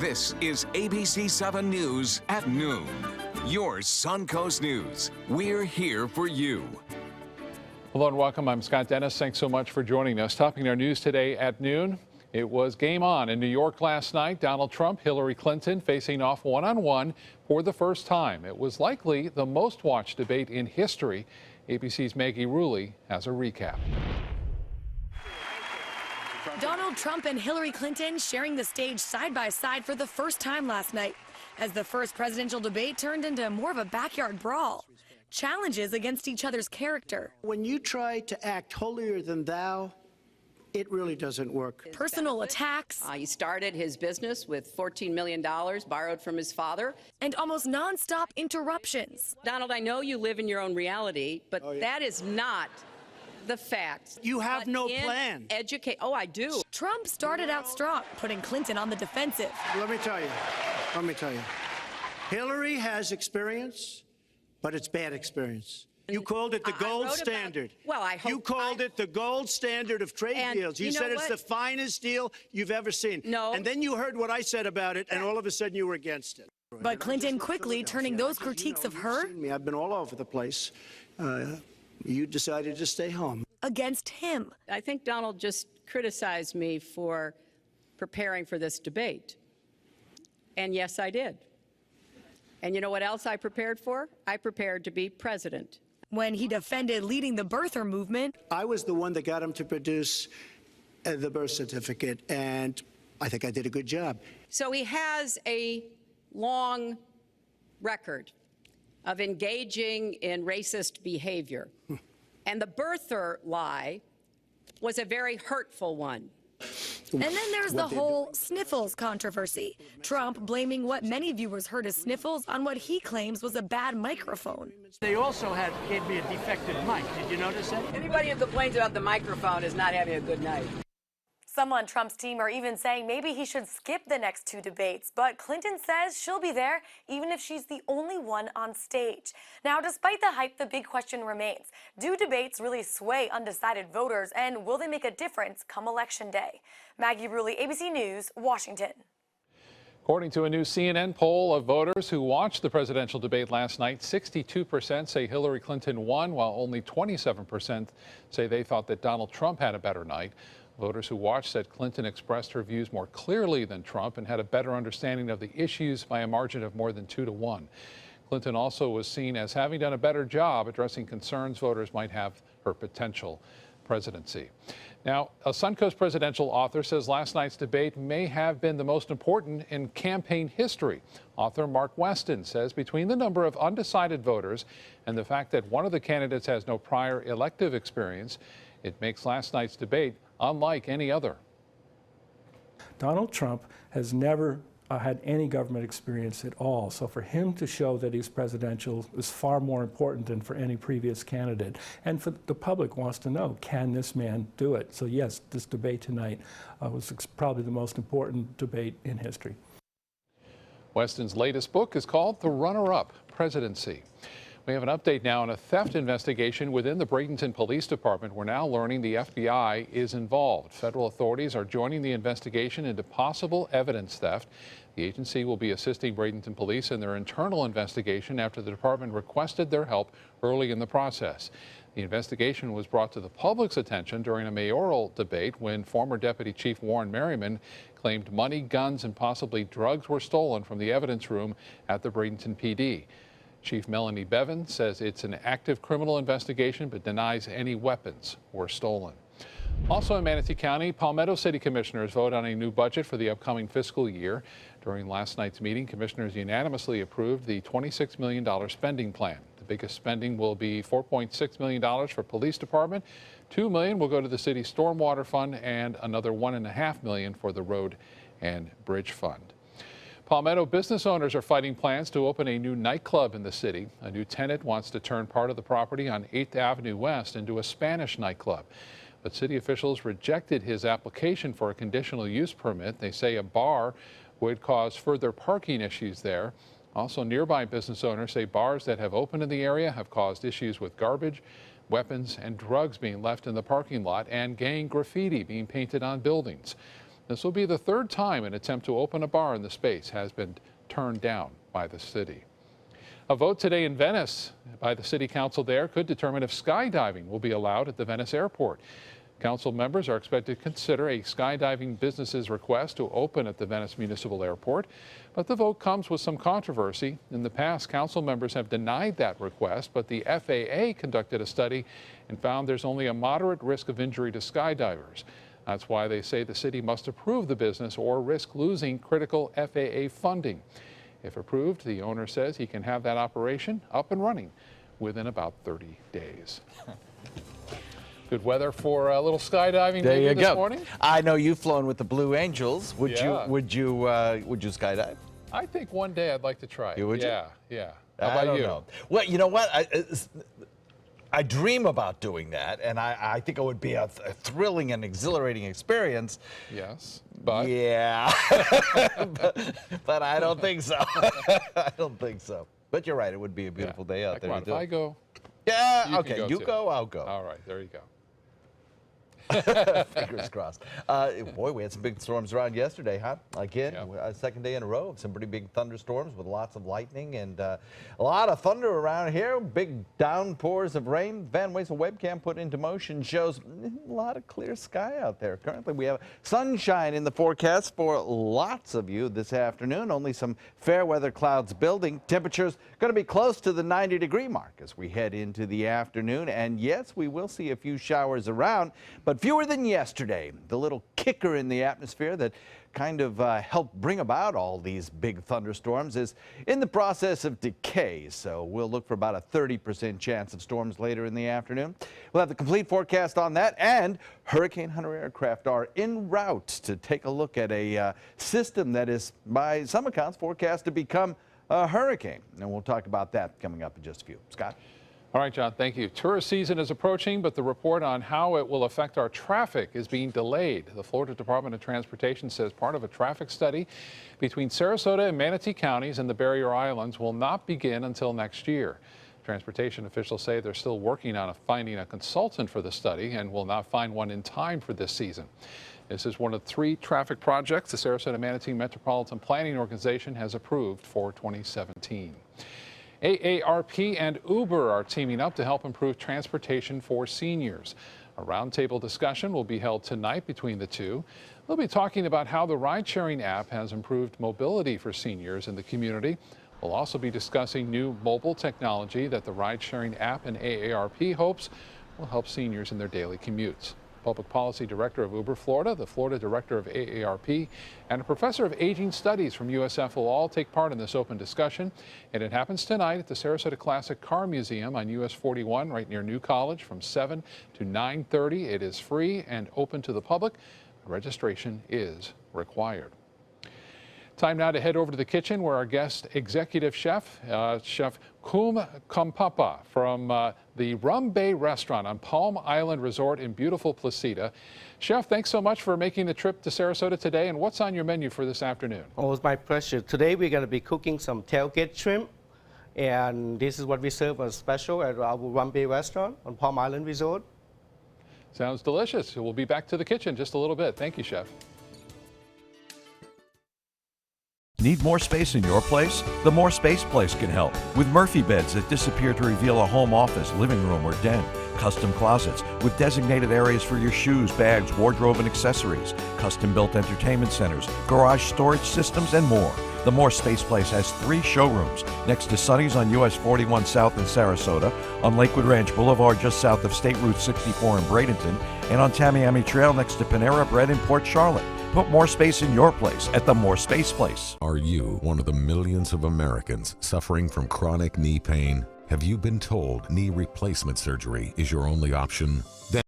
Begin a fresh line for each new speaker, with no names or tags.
This is ABC 7 News at noon. Your Suncoast News. We're here for you.
Hello and welcome. I'm Scott Dennis. Thanks so much for joining us. Topping our news today at noon, it was game on in New York last night. Donald Trump, Hillary Clinton facing off one-on-one for the first time. It was likely the most watched debate in history. ABC's Maggie Rulli has a recap.
Donald Trump and Hillary Clinton sharing the stage side by side for the first time last night, as the first presidential debate turned into more of a backyard brawl. Challenges against each other's character.
When you try to act holier than thou, it really doesn't work.
Personal attacks.
He started his business with $14 million borrowed from his father.
And almost nonstop interruptions.
Donald, I know you live in your own reality, but that is not the facts.
You have no plan.
Oh, I do.
Trump started out strong, putting Clinton on the defensive.
Let me tell you. Hillary has experience, but it's bad experience. You called it the gold standard.
You
called it the gold standard of trade deals. You said it's the finest deal you've ever seen.
No.
And then you heard what I said about it, and all of a sudden you were against it.
But Clinton quickly turning those critiques of her.
I've been all over the place. You decided to stay home.
Against him.
I think Donald just criticized me for preparing for this debate. And yes, I did. And you know what else I prepared for? I prepared to be president.
When he defended leading the birther movement.
I was the one that got him to produce the birth certificate, and I think I did a good job.
So he has a long record of engaging in racist behavior. And the birther lie was a very hurtful one.
And then there's the whole sniffles controversy. Trump blaming what many viewers heard as sniffles on what he claims was a bad microphone.
They also gave me a defective mic. Did you notice that?
Anybody who complains about the microphone is not having a good night.
Some on Trump's team are even saying maybe he should skip the next two debates, but Clinton says she'll be there even if she's the only one on stage. Now, despite the hype, the big question remains. Do debates really sway undecided voters, and will they make a difference come Election Day? Maggie Rulli, ABC News, Washington.
According to a new CNN poll of voters who watched the presidential debate last night, 62% say Hillary Clinton won, while only 27% say they thought that Donald Trump had a better night. Voters who watched said Clinton expressed her views more clearly than Trump and had a better understanding of the issues by a margin of more than 2-1. Clinton also was seen as having done a better job addressing concerns voters might have her potential presidency. Now, a Suncoast presidential author says last night's debate may have been the most important in campaign history. Author Mark Weston says between the number of undecided voters and the fact that one of the candidates has no prior elective experience, it makes last night's debate unlike any other.
Donald Trump has never had any government experience at all. So for him to show that he's presidential is far more important than for any previous candidate. And for the public wants to know, can this man do it? So yes, this debate tonight was probably the most important debate in history.
Weston's latest book is called The Runner-Up Presidency. We have an update now on a theft investigation within the Bradenton Police Department. We're now learning the FBI is involved. Federal authorities are joining the investigation into possible evidence theft. The agency will be assisting Bradenton Police in their internal investigation after the department requested their help early in the process. The investigation was brought to the public's attention during a mayoral debate when former Deputy Chief Warren Merriman claimed money, guns, and possibly drugs were stolen from the evidence room at the Bradenton PD. Chief Melanie Bevan says it's an active criminal investigation but denies any weapons were stolen. Also in Manatee County, Palmetto City Commissioners vote on a new budget for the upcoming fiscal year. During last night's meeting, commissioners unanimously approved the $26 million spending plan. The biggest spending will be $4.6 million for police department, $2 million will go to the city's stormwater fund, and another $1.5 million for the road and bridge fund. Palmetto business owners are fighting plans to open a new nightclub in the city. A new tenant wants to turn part of the property on 8th Avenue West into a Spanish nightclub. But city officials rejected his application for a conditional use permit. They say a bar would cause further parking issues there. Also, nearby business owners say bars that have opened in the area have caused issues with garbage, weapons, and drugs being left in the parking lot and gang graffiti being painted on buildings. This will be the third time an attempt to open a bar in the space has been turned down by the city. A vote today in Venice by the city council there could determine if skydiving will be allowed at the Venice airport. Council members are expected to consider a skydiving business's request to open at the Venice Municipal Airport, but the vote comes with some controversy. In the past, council members have denied that request, but the FAA conducted a study and found there's only a moderate risk of injury to skydivers. That's why they say the city must approve the business or risk losing critical FAA funding. If approved, the owner says he can have that operation up and running within about 30 days. Good weather for a little skydiving this morning.
I know you've flown with the Blue Angels. Would
Yeah.
you skydive?
I think one day I'd like to try it.
You would?
Yeah, yeah. How about
I don't
you?
know. Well, you know what? I dream about doing that, and I think it would be a thrilling and exhilarating experience.
Yes, but
Yeah, but I don't think so. I don't think so. But you're right. It would be a beautiful day out there.
Come on,
to
if
do
I
it.
go,
Yeah.
you
Okay.
can
You
too.
go. I'll go.
All right, there you go.
Fingers crossed. Boy, we had some big storms around yesterday, huh? Again,
Yeah.
second day in a row of some pretty big thunderstorms with lots of lightning and a lot of thunder around here. Big downpours of rain. Van Wezel webcam put into motion shows a lot of clear sky out there. Currently, we have sunshine in the forecast for lots of you this afternoon. Only some fair weather clouds building. Temperatures going to be close to the 90-degree mark as we head into the afternoon. And yes, we will see a few showers around, but fewer than yesterday. The little kicker in the atmosphere that kind of helped bring about all these big thunderstorms is in the process of decay. So we'll look for about a 30% chance of storms later in the afternoon. We'll have the complete forecast on that, and Hurricane Hunter aircraft are en route to take a look at a system that is, by some accounts, forecast to become a hurricane. And we'll talk about that coming up in just a few. Scott?
All right, John, thank you. Tourist season is approaching, but the report on how it will affect our traffic is being delayed. The Florida Department of Transportation says part of a traffic study between Sarasota and Manatee counties and the Barrier Islands will not begin until next year. Transportation officials say they're still working on finding a consultant for the study and will not find one in time for this season. This is one of 3 traffic projects the Sarasota Manatee Metropolitan Planning Organization has approved for 2017. AARP and Uber are teaming up to help improve transportation for seniors. A roundtable discussion will be held tonight between the two. They'll be talking about how the ride-sharing app has improved mobility for seniors in the community. We'll also be discussing new mobile technology that the ride-sharing app and AARP hopes will help seniors in their daily commutes. Public Policy Director of Uber Florida, the Florida Director of AARP, and a Professor of Aging Studies from USF will all take part in this open discussion. And it happens tonight at the Sarasota Classic Car Museum on US 41 right near New College from 7 to 9:30. It is free and open to the public. Registration is required. Time now to head over to the kitchen where our guest executive chef, Chef Kum Kampapa from the Rum Bay Restaurant on Palm Island Resort in beautiful Placida. Chef, thanks so much for making the trip to Sarasota today. And what's on your menu for this afternoon?
Oh, it's my pleasure. Today we're going to be cooking some tailgate shrimp. And this is what we serve as special at our Rum Bay Restaurant on Palm Island Resort.
Sounds delicious. We'll be back to the kitchen just a little bit. Thank you, Chef.
Need more space in your place? The More Space Place can help. With Murphy beds that disappear to reveal a home office, living room, or den. Custom closets with designated areas for your shoes, bags, wardrobe, and accessories. Custom-built entertainment centers, garage storage systems, and more. The More Space Place has 3 showrooms next to Sonny's on US 41 South in Sarasota, on Lakewood Ranch Boulevard just south of State Route 64 in Bradenton, and on Tamiami Trail next to Panera Bread in Port Charlotte. Put more space in your place at the More Space Place.
Are you one of the millions of Americans suffering from chronic knee pain? Have you been told knee replacement surgery is your only option? Then